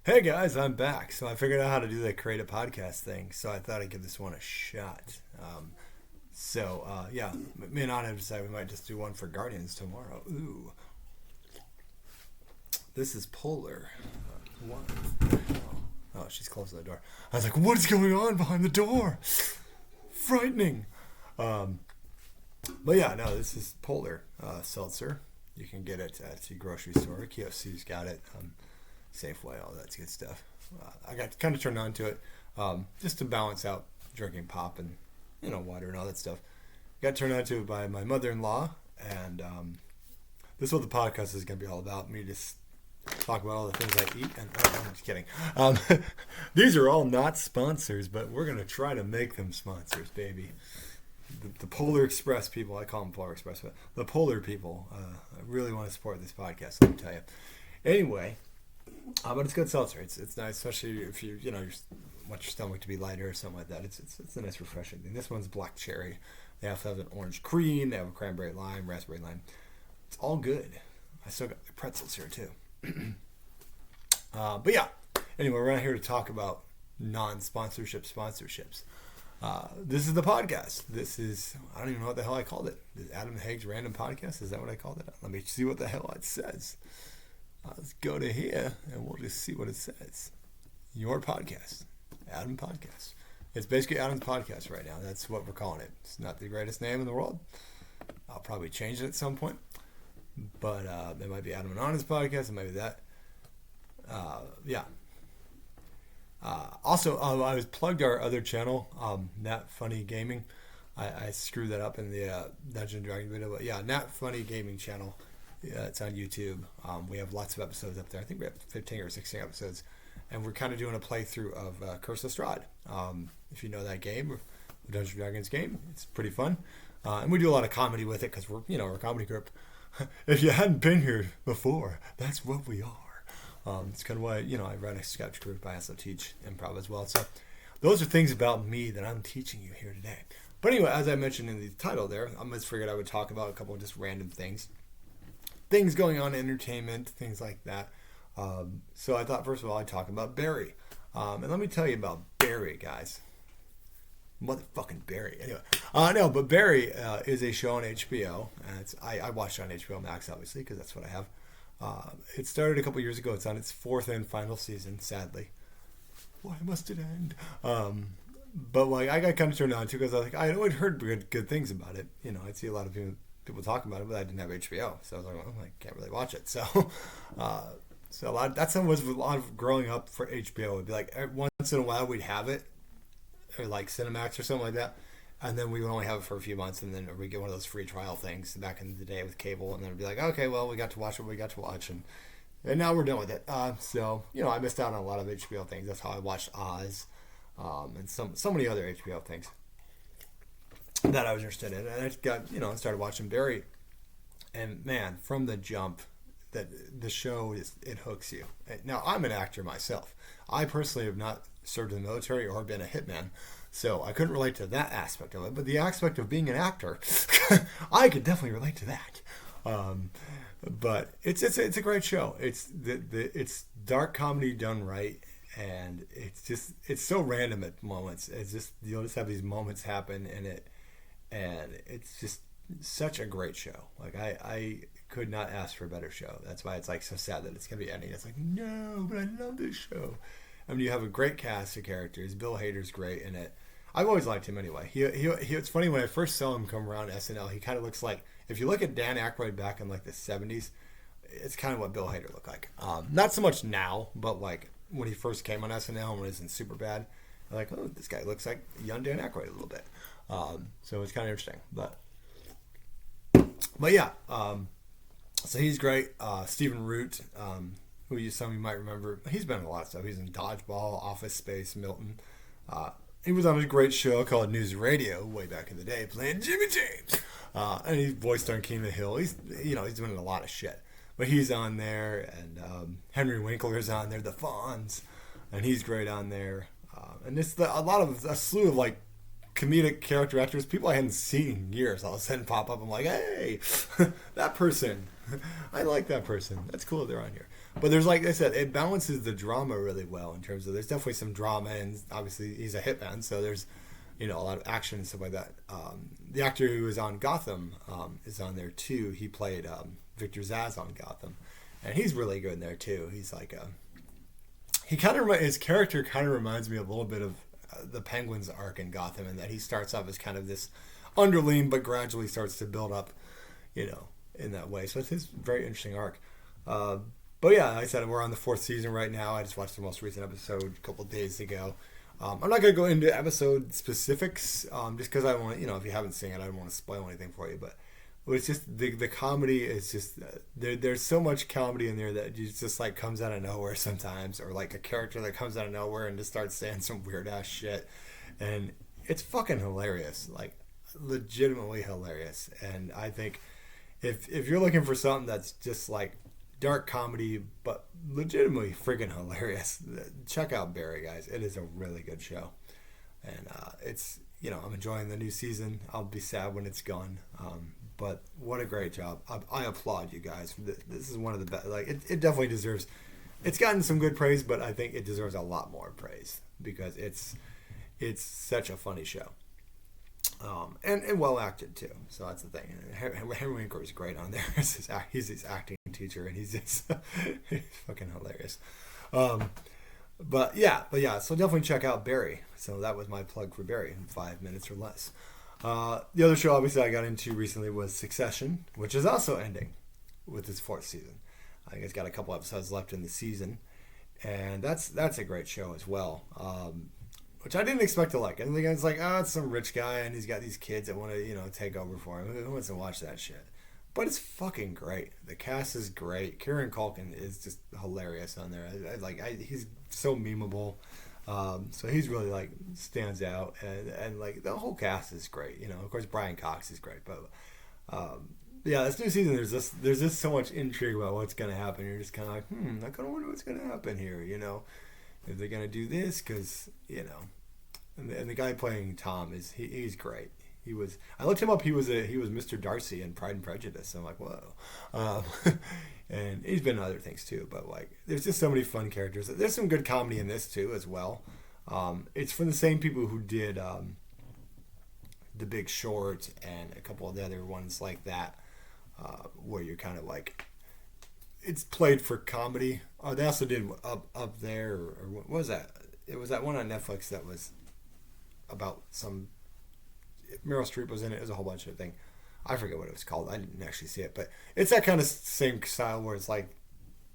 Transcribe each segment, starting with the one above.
Hey guys, I'm back. So I figured out how to do the create a podcast thing. So I thought I'd give this one a shot. Yeah, me and Anna have decided we might just do one for Guardians tomorrow. Ooh, this is Polar. One. Oh, she's closing the door. I was like, what is going on behind the door? Frightening. Um, but yeah, no, this is Polar seltzer. You can get it at the grocery store. KFC's got it. Safeway, all that good stuff. I got kind of turned on to it just to balance out drinking pop and water and all that stuff. Got turned on to it by my mother-in-law, and this is what the podcast is going to be all about. Me just talk about all the things I eat. And I'm just kidding. These are all not sponsors, but we're going to try to make them sponsors, baby. The Polar Express people, I call them Polar Express, but the Polar people, I really want to support this podcast. Let me tell you. Anyway. But it's good seltzer. It's nice, especially if you want your stomach to be lighter or something like that. It's a nice refreshing thing. This one's black cherry. They also have an orange cream. They have a cranberry lime, raspberry lime. It's all good. I still got the pretzels here too. But yeah. Anyway, we're not here to talk about non-sponsorship sponsorships. This is the podcast. This is, I don't even know what the hell I called it. Is Adam Haig's Random Podcast? Is that what I called it? Let me see what the hell it says. Let's go to here and we'll just see what it says. Your podcast. Adam Podcast. It's basically Adam's Podcast right now. That's what we're calling it. It's not the greatest name in the world. I'll probably change it at some point. But it might be Adam and Anna's Podcast. It might be that. Yeah. Also, I was plugged our other channel, Nat Funny Gaming. I screwed that up in the Dungeons and Dragons video. But yeah, Nat Funny Gaming channel. Yeah, it's on YouTube. We have lots of episodes up there. I think we have 15 or 16 episodes. And we're kind of doing a playthrough of Curse of Strahd. If you know that game, the Dungeons and Dragons game, it's pretty fun. And we do a lot of comedy with it because we're a comedy group. If you hadn't been here before, that's what we are. It's kind of why, I run a sketch group. I also teach improv as well. So those are things about me that I'm teaching you here today. But anyway, as I mentioned in the title there, I just figured I would talk about a couple of just random things going on in entertainment, things like that. So I thought, first of all, I'd talk about Barry. And let me tell you about Barry, guys. Motherfucking Barry. Anyway, no, but Barry is a show on HBO. And I watched it on HBO Max, obviously, because that's what I have. It started a couple years ago. It's on its fourth and final season, sadly. Why must it end? But I got kind of turned on to because I'd always heard good things about it. I'd see a lot of people talking about it, but I didn't have HBO, so I was like, well, I can't really watch it. So, that's what was a lot of growing up for HBO. It'd be like once in a while we'd have it, or like Cinemax or something like that, and then we would only have it for a few months, and then we get one of those free trial things back in the day with cable, and then it'd be like, okay, well, we got to watch what we got to watch, and now we're done with it. I missed out on a lot of HBO things. That's how I watched Oz, and so many other HBO things that I was interested in, and I got I started watching Barry, and man, from the jump, that the show it hooks you. Now I'm an actor myself. I personally have not served in the military or been a hitman, so I couldn't relate to that aspect of it. But the aspect of being an actor, I could definitely relate to that. But it's a great show. It's dark comedy done right. And it's so random at moments. It's just you'll just have these moments happen in it. And it's just such a great show. I could not ask for a better show. That's why it's so sad that it's going to be ending. It's like, no, but I love this show. I mean, you have a great cast of characters. Bill Hader's great in it. I've always liked him anyway. He it's funny, when I first saw him come around SNL, he kind of looks like, if you look at Dan Aykroyd back in the 70s, it's kind of what Bill Hader looked like. Not so much now, but when he first came on SNL and when he was in Superbad, oh, this guy looks like young Dan Aykroyd a little bit. So it's kind of interesting, but yeah, so he's great. Stephen Root, who some of you might remember, he's been in a lot of stuff. He's in Dodgeball, Office Space, Milton. He was on a great show called News Radio way back in the day, playing Jimmy James. And he voiced on King of the Hill. He's doing a lot of shit, but he's on there, and Henry Winkler's on there, the Fonz, and he's great on there. And it's a slew of comedic character actors, people I hadn't seen in years, all of a sudden pop up. I'm like, hey, that person. I like that person. That's cool that they're on here. But there's, like I said, it balances the drama really well in terms of there's definitely some drama, and obviously he's a hitman, so there's a lot of action and stuff like that. The actor who is on Gotham is on there too. He played Victor Zsasz on Gotham, and he's really good in there too. He's like his character kind of reminds me a little bit of the Penguin's arc in Gotham, in that he starts off as kind of this underling, but gradually starts to build up, in that way. So it's his very interesting arc. But yeah, like I said, we're on the 4th season right now. I just watched the most recent episode a couple of days ago. I'm not going to go into episode specifics, just because I don't want to, if you haven't seen it, I don't want to spoil anything for you. But it's just, the comedy is just, there's so much comedy in there that just like comes out of nowhere sometimes, or like a character that comes out of nowhere and just starts saying some weird ass shit. And it's fucking hilarious, like legitimately hilarious. And I think if you're looking for something that's just like dark comedy, but legitimately freaking hilarious, check out Barry, guys. It is a really good show, and it's I'm enjoying the new season. I'll be sad when it's gone, but what a great job. I applaud you guys. This is one of the best. Like it definitely deserves. It's gotten some good praise, but I think it deserves a lot more praise because it's such a funny show. And well acted too. So that's the thing. Henry Winkler is great on there. He's his acting teacher, and he's just he's fucking hilarious. But yeah. So definitely check out Barry. So that was my plug for Barry in 5 minutes or less. The other show obviously I got into recently was Succession, which is also ending with its 4th season. I think it's got a couple episodes left in the season, and that's a great show as well. Which I didn't expect to like. And the guy's like, it's some rich guy, and he's got these kids that want to, take over for him. Who wants to watch that shit? But it's fucking great. The cast is great. Kieran Culkin is just hilarious on there. He's so memeable. So he's really like stands out, and like the whole cast is great. Of course Brian Cox is great, but yeah, this new season there's just so much intrigue about what's gonna happen. You're just kind of like, I kind of wonder what's gonna happen here. If they're gonna do this, because and the guy playing Tom he's great. I looked him up. He was Mr. Darcy in Pride and Prejudice. So I'm like, whoa, and he's been in other things too. But like, there's just so many fun characters. There's some good comedy in this too as well. It's from the same people who did The Big Short and a couple of the other ones like that, where you're kind of like, it's played for comedy. They also did up there, or what was that? It was that one on Netflix that was about some. Meryl Streep was in it. It was a whole bunch of things. I forget what it was called. I didn't actually see it, but it's that kind of same style where it's like,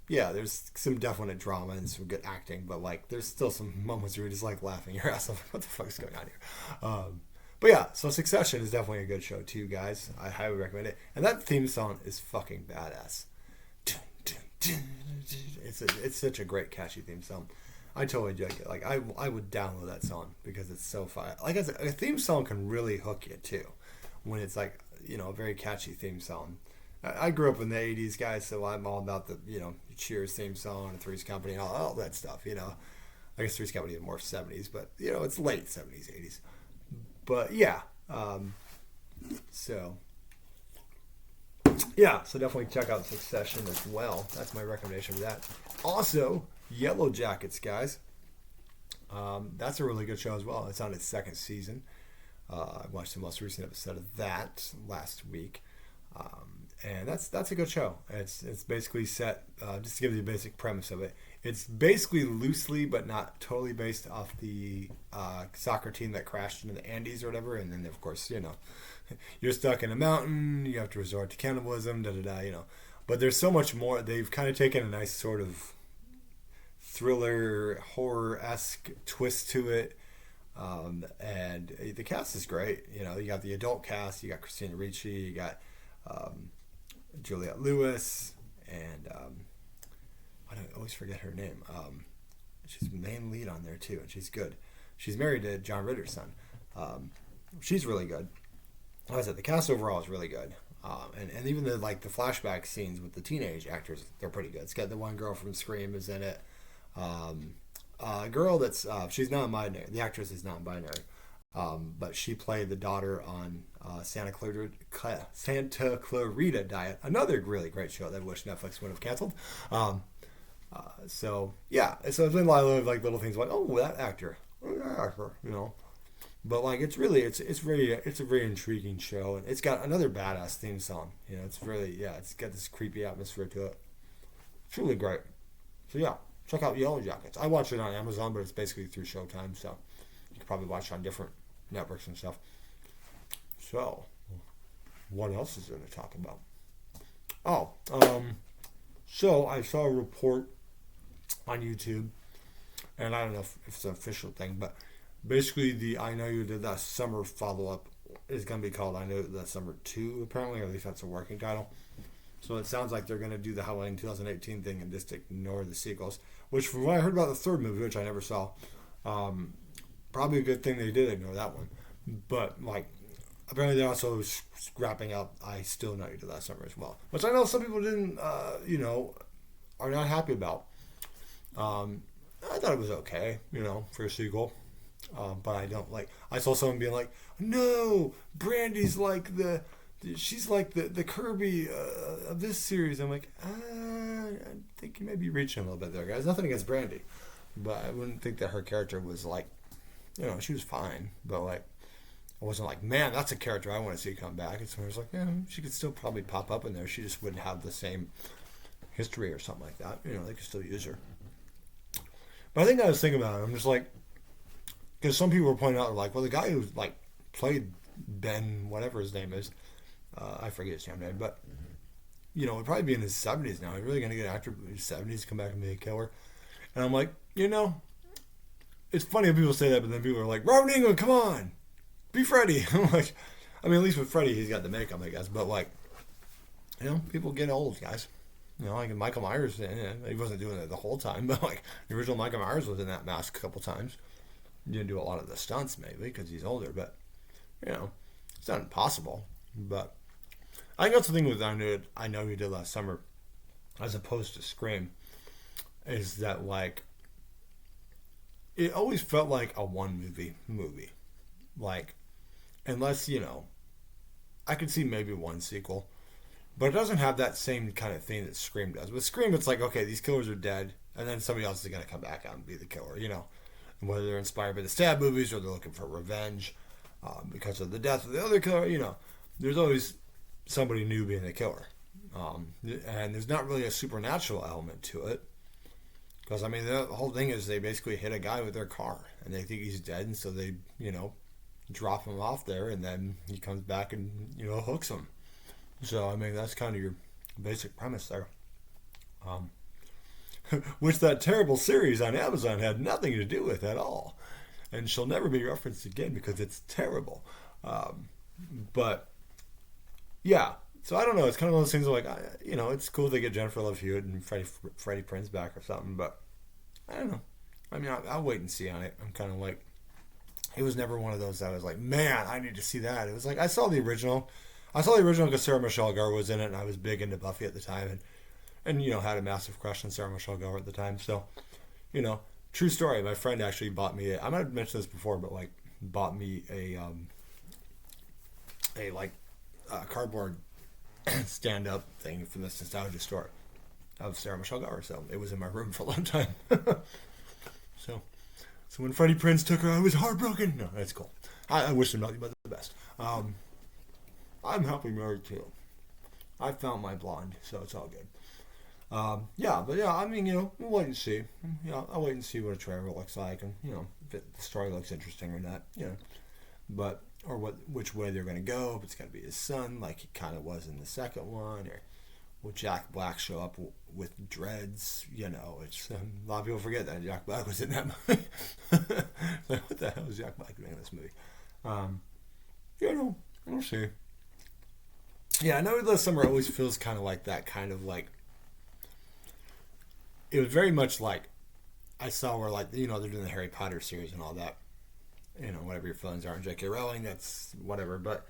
yeah, there's some definite drama and some good acting, but like there's still some moments where you're just like laughing your ass off. What the fuck is going on here? But yeah, so Succession is definitely a good show too, guys. I highly recommend it. And that theme song is fucking badass. It's such a great catchy theme song. I totally dig it. Like I would download that song because it's so fun. Like I said, a theme song can really hook you too, when it's like a very catchy theme song. I grew up in the '80s, guys, so I'm all about the Cheers theme song and Three's Company and all that stuff. I guess Three's Company is more '70s, but it's late '70s, '80s. But yeah, so definitely check out Succession as well. That's my recommendation for that. Also, Yellow Jackets, guys. That's a really good show as well. It's on its 2nd season. I watched the most recent episode of that last week, and that's a good show. It's basically set, just to give you the basic premise of it. It's basically loosely but not totally based off the soccer team that crashed into the Andes or whatever. And then of course you're stuck in a mountain. You have to resort to cannibalism. But there's so much more. They've kind of taken a nice sort of thriller, horror-esque twist to it. And the cast is great. You got the adult cast. You got Christina Ricci. You got Juliette Lewis. And I always forget her name. She's the main lead on there, too. And she's good. She's married to John Ritter's son. She's really good. Like I said, the cast overall is really good. And even the flashback scenes with the teenage actors, they're pretty good. It's got the one girl from Scream is in it. A girl that's she's non-binary. The actress is non-binary, but she played the daughter on Santa Clarita Diet, another really great show that I wish Netflix would have canceled. So yeah, so it's been a lot of like little things like, oh, that actor, But like it's a very intriguing show, and it's got another badass theme song. It's really it's got this creepy atmosphere to it. It's really great. So yeah, check out Yellow Jackets. I watch it on Amazon, but it's basically through Showtime, so you can probably watch it on different networks and stuff. So, what else is there to talk about? Oh, so I saw a report on YouTube, and I don't know if it's an official thing, but basically the I Know You Did That Summer follow-up is going to be called I Know You Did That Summer 2, apparently, or at least that's a working title. So it sounds like they're going to do the Halloween 2018 thing and just ignore the sequels, which from what I heard about the third movie, which I never saw, probably a good thing they did ignore that one. But, like, apparently they're also scrapping out I Still Know You Did That Summer as well, which I know some people didn't, are not happy about. I thought it was okay, for a sequel. But I don't like. I saw someone being like, "No, Brandy's like she's like the Kirby of this series." I'm like, I think you may be reaching a little bit there, guys. Nothing against Brandy, but I wouldn't think that her character was like, she was fine, but like, I wasn't like, man, that's a character I want to see come back. It's when I was like, she could still probably pop up in there. She just wouldn't have the same history or something like that. They could still use her. But I think I was thinking about it. I'm just like. Because some people were pointing out, like, well, the guy who, like, played Ben, whatever his name is, I forget his name, but, would probably be in his 70s now. He's really going to get an actor in his 70s to come back and be a killer. And I'm like, it's funny when people say that, but then people are like, Robert Englund, come on, be Freddy. I'm like, at least with Freddy, he's got the makeup, I guess. But, like, people get old, guys. Like Michael Myers, he wasn't doing it the whole time, but, like, the original Michael Myers was in that mask a couple times. Didn't do a lot of the stunts, maybe, because he's older, but, it's not impossible. But I think that's the thing with I Know You Did Last Summer, as opposed to Scream, is that, like, it always felt like a one-movie. Like, unless, I could see maybe one sequel, but it doesn't have that same kind of thing that Scream does. With Scream, it's like, okay, these killers are dead, and then somebody else is going to come back out and be the killer, And whether they're inspired by the Stab movies or they're looking for revenge because of the death of the other killer, there's always somebody new being the killer. And there's not really a supernatural element to it. Because, the whole thing is they basically hit a guy with their car and they think he's dead, and so they, drop him off there, and then he comes back and, hooks him. So, that's kind of your basic premise there. Which that terrible series on Amazon had nothing to do with at all. And she'll never be referenced again because it's terrible. But, yeah. So I don't know. It's kind of one of those things like, it's cool they get Jennifer Love Hewitt and Freddie Prinze back or something. But, I don't know. I'll wait and see on it. I'm kind of like, it was never one of those that I was like, man, I need to see that. It was like, I saw the original. Because Sarah Michelle Gellar was in it, and I was big into Buffy at the time. And had a massive crush on Sarah Michelle Gellar at the time. So, true story. My friend actually bought me I might have mentioned this before, but, like, bought me a cardboard stand-up thing from this nostalgia store of Sarah Michelle Gellar. So, it was in my room for a long time. So when Freddie Prinze took her, I was heartbroken. No, that's cool. I wish him nothing but the best. I'm happily married, too. I found my blonde, so it's all good. We'll wait and see. I'll wait and see what a trailer looks like, and if the story looks interesting or not. But or which way they're going to go. If it's going to be his son, like he kind of was in the second one, or will Jack Black show up with dreads? It's a lot of people forget that Jack Black was in that movie. Like, what the hell is Jack Black doing in this movie? We'll see. Yeah, I know this summer always feels kind of like that, kind of like. It was very much like I saw where, like, they're doing the Harry Potter series and all that. Whatever your feelings are on J.K. Rowling, that's whatever. But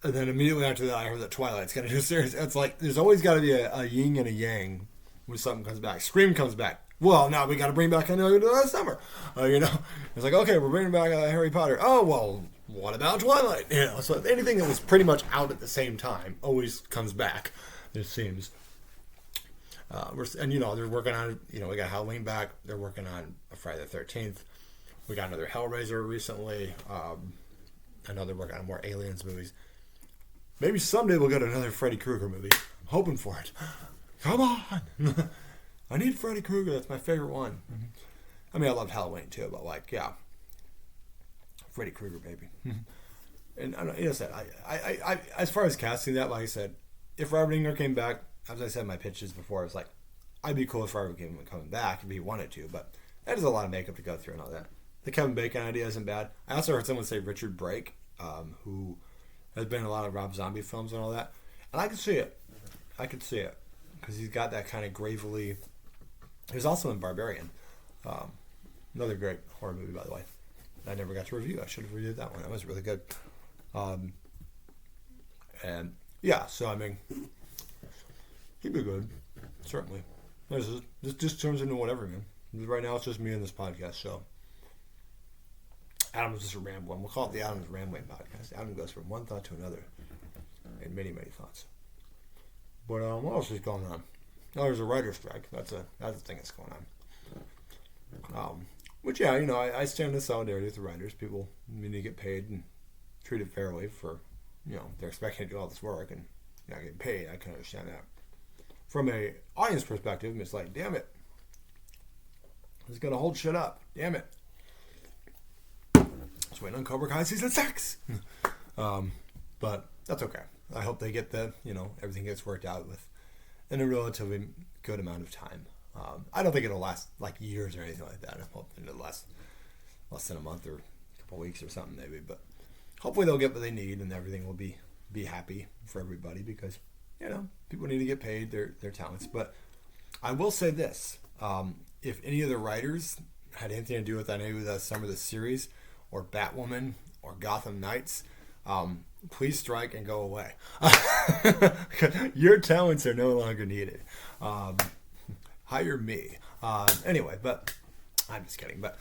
and then immediately after that, I heard that Twilight's going to do a series. It's like there's always got to be a yin and a yang when something comes back. Scream comes back. Well, now we got to bring back I Know You Did Last Summer. It's like, okay, we're bringing back Harry Potter. Oh, well, what about Twilight? So anything that was pretty much out at the same time always comes back, it seems. They're working on, we got Halloween back. They're working on a Friday the 13th. We got another Hellraiser recently. I know they're working on more Aliens movies. Maybe someday we'll get another Freddy Krueger movie. I'm hoping for it. Come on! I need Freddy Krueger. That's my favorite one. I mean, I loved Halloween too, but Freddy Krueger, baby. And I as far as casting that, like I said, if Robert Engler came back, as I said in my pitches before, it's like, I'd be cool if Robert Engler coming back if he wanted to, but that is a lot of makeup to go through and all that. The Kevin Bacon idea isn't bad. I also heard someone say Richard Brake, who has been in a lot of Rob Zombie films and all that, and I can see it. Because he's got that kind of gravely. He was also in Barbarian, another great horror movie, by the way. I never got to review. I should have reviewed that one. That was really good. And yeah, so I mean, he'd be good, certainly. This just turns into whatever, man. Right now, it's just me and this podcast. So Adam's just rambling. We'll call it the Adam's Rambling Podcast. Adam goes from one thought to another, and many, many thoughts. But what else is going on? Oh, there's a writer's strike. That's a thing that's going on. Which, yeah, I stand in solidarity with the writers. People need to get paid and treated fairly for, they're expecting to do all this work and not getting paid. I can understand that. From a audience perspective, it's like, damn it. It's going to hold shit up. Damn it. Just waiting on Cobra Kai season 6. But that's okay. I hope they get everything gets worked out in a relatively good amount of time. I don't think it'll last like years or anything like that. I'm hoping it'll last less than a month or a couple weeks or something maybe. But hopefully they'll get what they need and everything will be happy for everybody because, people need to get paid their talents. But I will say this. If any of the writers had anything to do with any of some of the series or Batwoman or Gotham Knights, please strike and go away. Your talents are no longer needed. Hire me. Anyway, but I'm just kidding. But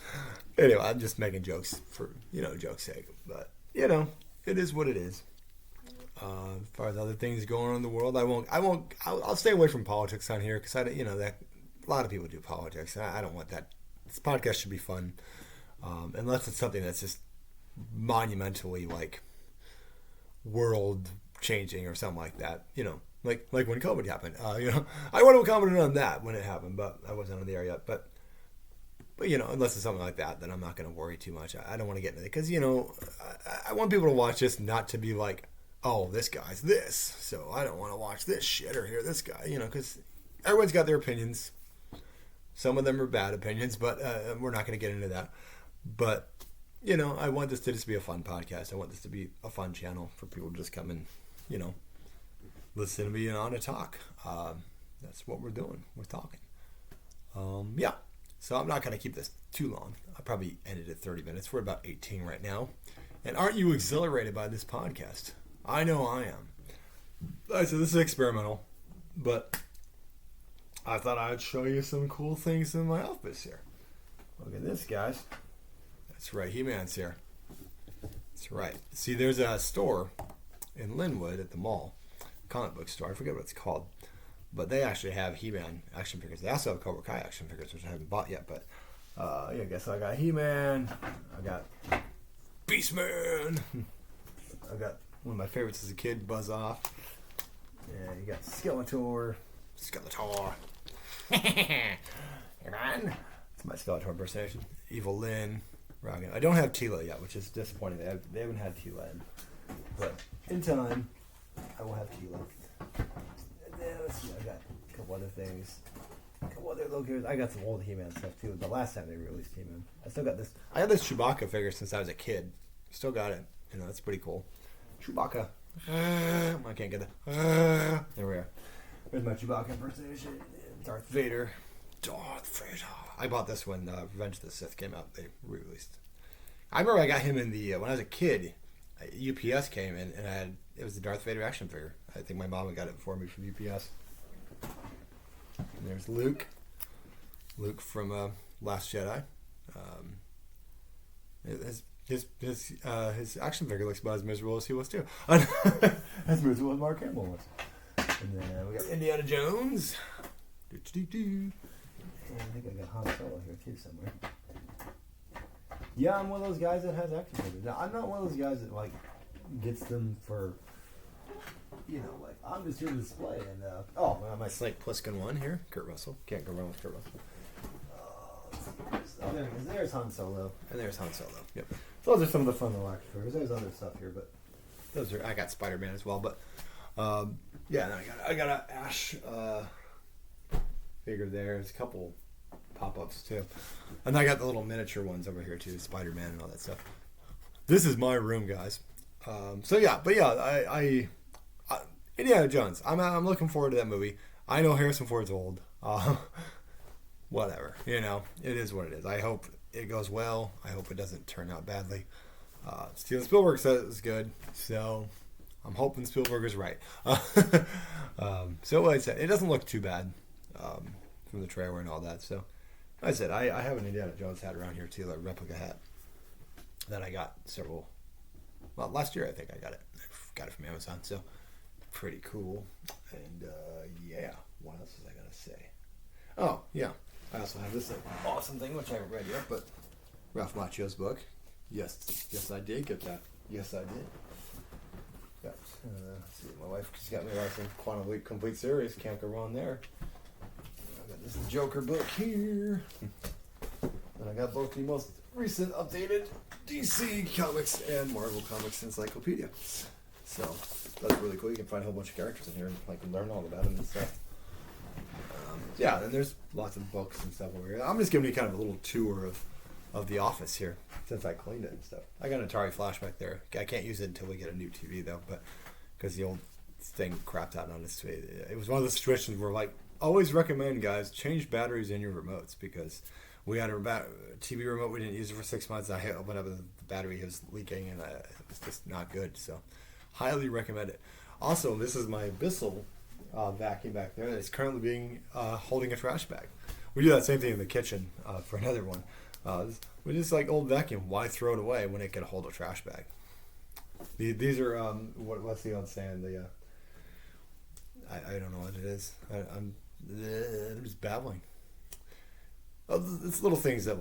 anyway, I'm just making jokes for joke's sake. But it is what it is. As far as other things going on in the world, I'll stay away from politics on here because that a lot of people do politics. I don't want that. This podcast should be fun, unless it's something that's just monumentally like world changing or something like that. Like when COVID happened. I would have commented on that when it happened, but I wasn't on the air yet. But unless it's something like that, then I'm not going to worry too much. I don't want to get into it because I want people to watch this not to be like, oh, this guy's this, so I don't want to watch this shit or hear this guy. Because everyone's got their opinions. Some of them are bad opinions, but we're not going to get into that. But I want this to just be a fun podcast. I want this to be a fun channel for people to just come and listen to me and on to talk. That's what we're doing. We're talking. Yeah. So I'm not going to keep this too long. I'll probably end it at 30 minutes. We're about 18 right now. And aren't you exhilarated by this podcast? I know I am. Like I said, this is experimental, but I thought I'd show you some cool things in my office here. Look at this, guys. That's right. He-Man's here. That's right. See, there's a store in Linwood at the mall. Comic book store. I forget what it's called. But they actually have He-Man action figures. They also have Cobra Kai action figures, which I haven't bought yet. But I guess I got He-Man. I got Beastman. I got one of my favorites as a kid, Buzz Off. Yeah, you got Skeletor. Hey man. It's my Skeletor impersonation. Evil Lynn. I don't have Tila yet, which is disappointing. They haven't had Tila in. But in time, I will have Tila. And then, let's see, I got a couple other things. A couple other little gears. I got some old He-Man stuff too. The last time they released He-Man. I still got this. I had this Chewbacca figure since I was a kid. Still got it. That's pretty cool. Chewbacca. I can't get it. There we are. There's my Chewbacca impersonation. Darth Vader. I bought this when Revenge of the Sith came out. They re-released. I remember I got him in the when I was a kid. UPS came in and it was the Darth Vader action figure. I think my mom got it for me from UPS. And there's Luke. Luke from Last Jedi. His action figure looks about as miserable as he was too. As miserable as Mark Hamill was. And then we got Indiana Jones. And I think I got Han Solo here too somewhere. Yeah, I'm one of those guys that has action figures. Now, I'm not one of those guys that like gets them for, like I'm just here to display. And my Snake Plissken one here, Kurt Russell. Can't go wrong with Kurt Russell. There it is. There's Han Solo, and there's Han Solo. Yep. So those are some of the fun little action figures. There's other stuff here, but I got Spider-Man as well. But yeah, I got an Ash figure there. There's a couple pop-ups too, and I got the little miniature ones over here too, Spider-Man and all that stuff. This is my room, guys. I Indiana Jones. I'm looking forward to that movie. I know Harrison Ford's old. Whatever, it is what it is. I hope it goes well. I hope it doesn't turn out badly. Steven Spielberg says it's good, so I'm hoping Spielberg is right. So like I said, it doesn't look too bad from the trailer and all that. So like I said, I have an Indiana Jones hat around here too, a replica hat that I got last year I think I got it. I got it from Amazon, so pretty cool. And yeah, what else was I gonna say? Oh yeah, I also have this awesome thing which I haven't read yet, but Ralph Macchio's book. Yes, I did get that. Yes, I did. Got, let's see, my wife just got me writing Quantum Leap Complete Series. Can't go wrong there. I got this Joker book here, and I got both the most recent updated DC Comics and Marvel Comics encyclopedia. So that's really cool. You can find a whole bunch of characters in here and learn all about them and stuff. Yeah, and there's lots of books and stuff over here. I'm just giving you kind of a little tour of the office here since I cleaned it and stuff. I got an Atari flashback there. I can't use it until we get a new TV though, but because the old thing crapped out on its way. It was one of those situations where always recommend guys change batteries in your remotes, because we had a TV remote, we didn't use it for 6 months. I opened up and the battery was leaking and it was just not good. So highly recommend it. Also, this is my Bissell vacuum back there that's currently being holding a trash bag. We do that same thing in the kitchen for another one. We just old vacuum. Why throw it away when it can hold a trash bag? These are what's the old saying? I don't know what it is. I'm just babbling. It's little things that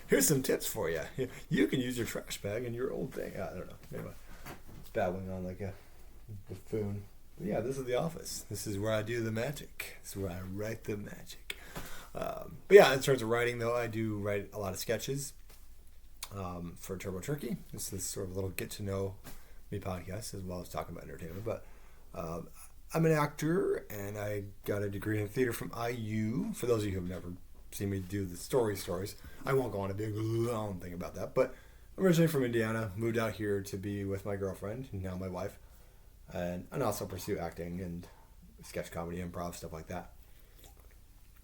here's some tips for you. You can use your trash bag in your old thing. I don't know. Anyway, it's babbling on like a buffoon. But yeah, this is the office. This is where I do the magic. This is where I write the magic. But yeah, in terms of writing, though, I do write a lot of sketches for Turbo Turkey. This is sort of a little get-to-know me podcast, as well as talking about entertainment. But I'm an actor, and I got a degree in theater from IU. For those of you who have never seen me do the stories, I won't go on a big long thing about that. But I'm originally from Indiana, moved out here to be with my girlfriend, and now my wife, and also pursue acting and sketch comedy, improv, stuff like that.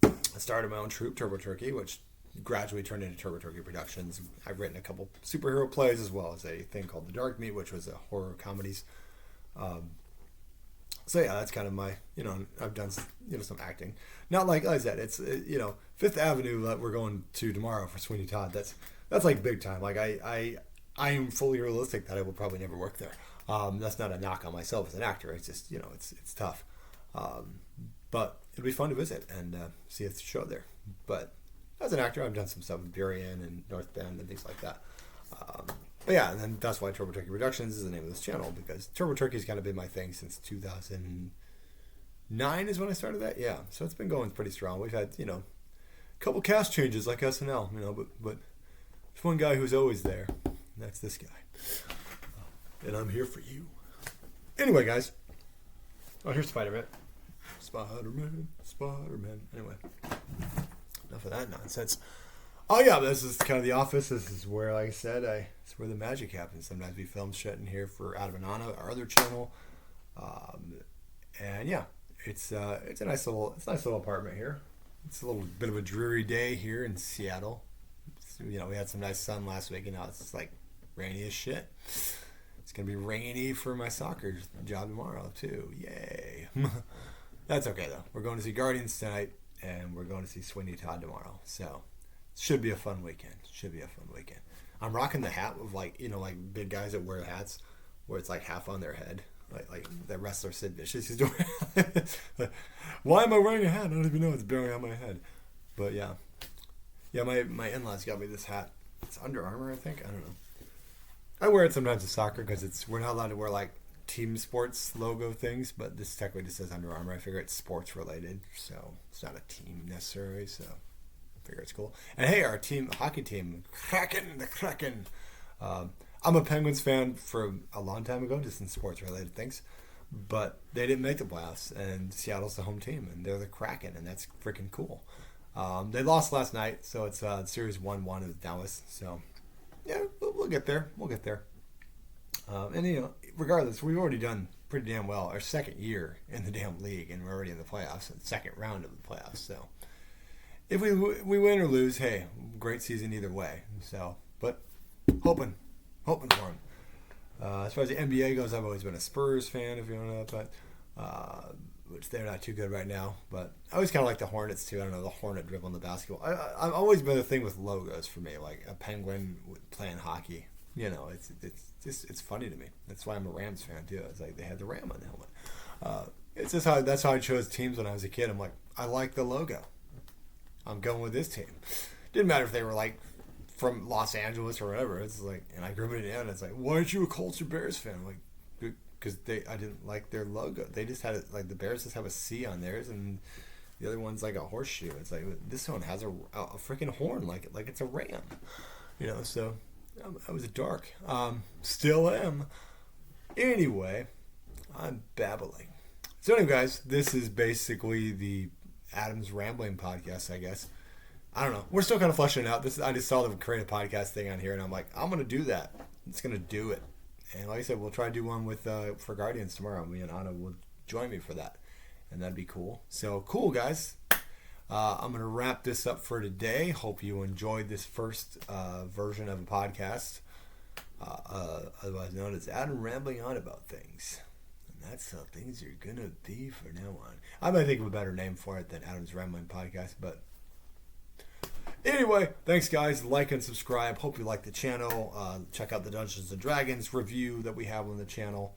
I started my own troupe, Turbo Turkey, which gradually turned into Turbo Turkey Productions. I've written a couple superhero plays, as well as a thing called The Dark Meat, which was a horror comedies. So yeah, that's kind of my, I've done, some acting. Not like I said, it's, Fifth Avenue that we're going to tomorrow for Sweeney Todd. That's big time. I am fully realistic that I will probably never work there. That's not a knock on myself as an actor. It's just, it's tough. But it'll be fun to visit and see the show there. But as an actor, I've done some stuff in Burien and North Bend and things like that. But yeah, and then that's why Turbo Turkey Productions is the name of this channel, because Turbo Turkey's kind of been my thing since 2009 is when I started that. Yeah, so it's been going pretty strong. We've had, a couple cast changes like SNL, but there's one guy who's always there. And that's this guy. And I'm here for you. Anyway, guys. Oh, here's Spider-Man. Spider-Man. Anyway, enough of that nonsense. Oh yeah, this is kind of the office. This is where, like I said, it's where the magic happens. Sometimes we film shit in here for Out of Banana, our other channel, and yeah, it's a nice little apartment here. It's a little bit of a dreary day here in Seattle. We had some nice sun last week, and now it's rainy as shit. It's gonna be rainy for my soccer job tomorrow too. Yay! That's okay though. We're going to see Guardians tonight, and we're going to see Sweeney Todd tomorrow. So it should be a fun weekend. I'm rocking the hat of big guys that wear hats where it's half on their head. like that wrestler Sid Vicious is doing. Why am I wearing a hat? I don't even know it's barely on my head. But yeah, my in-laws got me this hat. It's Under Armour, I think. I don't know. I wear it sometimes to soccer because we're not allowed to wear like team sports logo things, but this technically just says Under Armour. I figure it's sports related, so it's not a team necessarily. So I figure it's cool. And hey, our hockey team, the Kraken. I'm a Penguins fan for a long time ago, just in sports-related things. But they didn't make the playoffs, and Seattle's the home team, and they're the Kraken, and that's freaking cool. They lost last night, so it's series 1-1 in Dallas. So, yeah, we'll get there. We'll get there. And, regardless, we've already done pretty damn well. Our second year in the damn league, and we're already in the playoffs, and second round of the playoffs. So, if we win or lose, hey, great season either way. So, but hoping for him. As far as the NBA goes, I've always been a Spurs fan, if you don't know that, but which they're not too good right now. But I always kind of like the Hornets too. I don't know, the Hornet dribbling the basketball. I've always been a thing with logos for me, like a penguin playing hockey. It's funny to me. That's why I'm a Rams fan too. It's like they had the ram on the helmet. It's just that's how I chose teams when I was a kid. I'm like, I like the logo. I'm going with this team. Didn't matter if they were like from Los Angeles or whatever. It's like, and I grew it in. It's like, why aren't you a Colts or Bears fan? I'm like, because I didn't like their logo. They just had it like the Bears just have a C on theirs, and the other one's like a horseshoe. It's like this one has a freaking horn, like it's a ram, So I was a dark. Still am. Anyway, I'm babbling. So anyway, guys, this is basically the Adam's Rambling podcast, I guess. I don't know. We're still kind of fleshing it out. I just saw them create a podcast thing on here, and I'm like, I'm going to do that. I'm just going to do it. And like I said, we'll try to do one with for Guardians tomorrow. Me and Anna will join me for that, and that'd be cool. So, cool, guys. I'm going to wrap this up for today. Hope you enjoyed this first version of a podcast, otherwise known as Adam Rambling On About Things. And that's how things are going to be from now on. I might think of a better name for it than Adam's Rambling Podcast, but anyway, thanks guys. Like and subscribe. Hope you like the channel. Check out the Dungeons and Dragons review that we have on the channel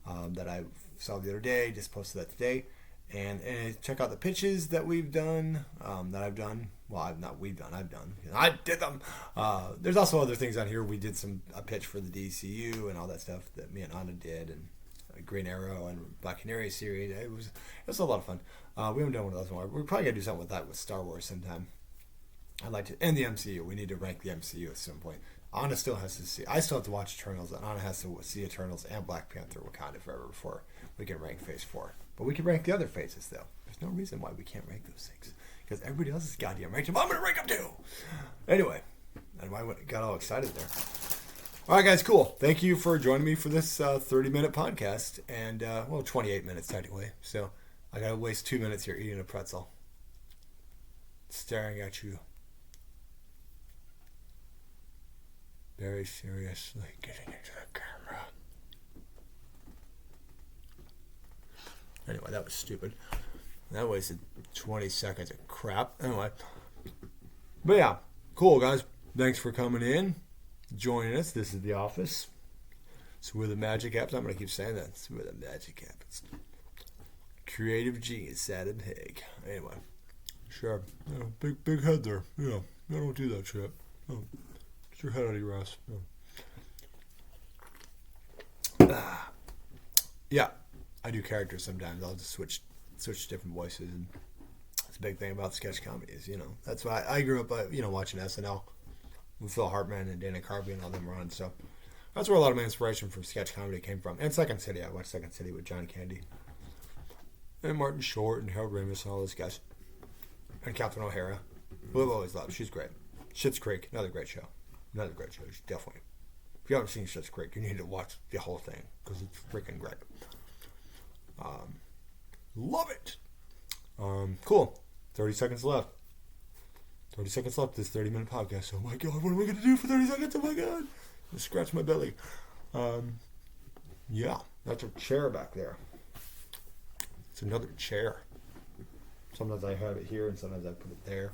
that I saw the other day. Just posted that today. And check out the pitches that we've done, that I've done. Well, I've done. I did them. There's also other things on here. We did a pitch for the DCU and all that stuff that me and Anna did, and Green Arrow and Black Canary series. It was a lot of fun. We haven't done one of those more. We're probably going to do something with that with Star Wars sometime. I'd like to, and the MCU. We need to rank the MCU at some point. Anna still has to see. I still have to watch Eternals, and Anna has to see Eternals and Black Panther: Wakanda Forever before we can rank Phase 4. But we can rank the other phases, though. There's no reason why we can't rank those things, because everybody else is goddamn ranked them. I'm gonna rank them too. Anyway, and I got all excited there. All right, guys, cool. Thank you for joining me for this 30-minute podcast, and 28 minutes technically. So I gotta waste 2 minutes here eating a pretzel, staring at you. Very seriously getting into the camera. Anyway, that was stupid. That wasted 20 seconds of crap. Anyway. But yeah, cool guys. Thanks for coming in, joining us. This is The Office. It's where the magic happens. I'm going to keep saying that. It's where the magic happens. Creative genius, Adam Haig. Anyway. Sure. Yeah, big head there. Yeah. I don't do that shit. Oh. Get your head out of your ass. Yeah, I do characters sometimes. I'll just switch different voices, and that's a big thing about sketch comedies. That's why I grew up, watching SNL with Phil Hartman and Dana Carvey and all them were on. So that's where a lot of my inspiration from sketch comedy came from. And Second City, I watched Second City with John Candy and Martin Short and Harold Ramis and all those guys, and Catherine O'Hara, who I've always loved. She's great. Schitt's Creek, another great show. Definitely. If you haven't seen Schitt's Creek, you need to watch the whole thing, because it's freaking great. Love it. Cool. 30 seconds left. 30 seconds left this 30-minute podcast. Oh my god, what am I going to do for 30 seconds? Oh my god. Just scratch my belly. Yeah, that's a chair back there. It's another chair. Sometimes I have it here and sometimes I put it there.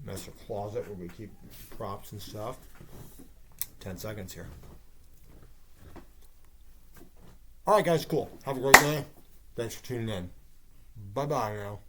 Master closet where we keep props and stuff. 10 seconds here. All right, guys, cool. Have a great day. Thanks for tuning in. Bye-bye now.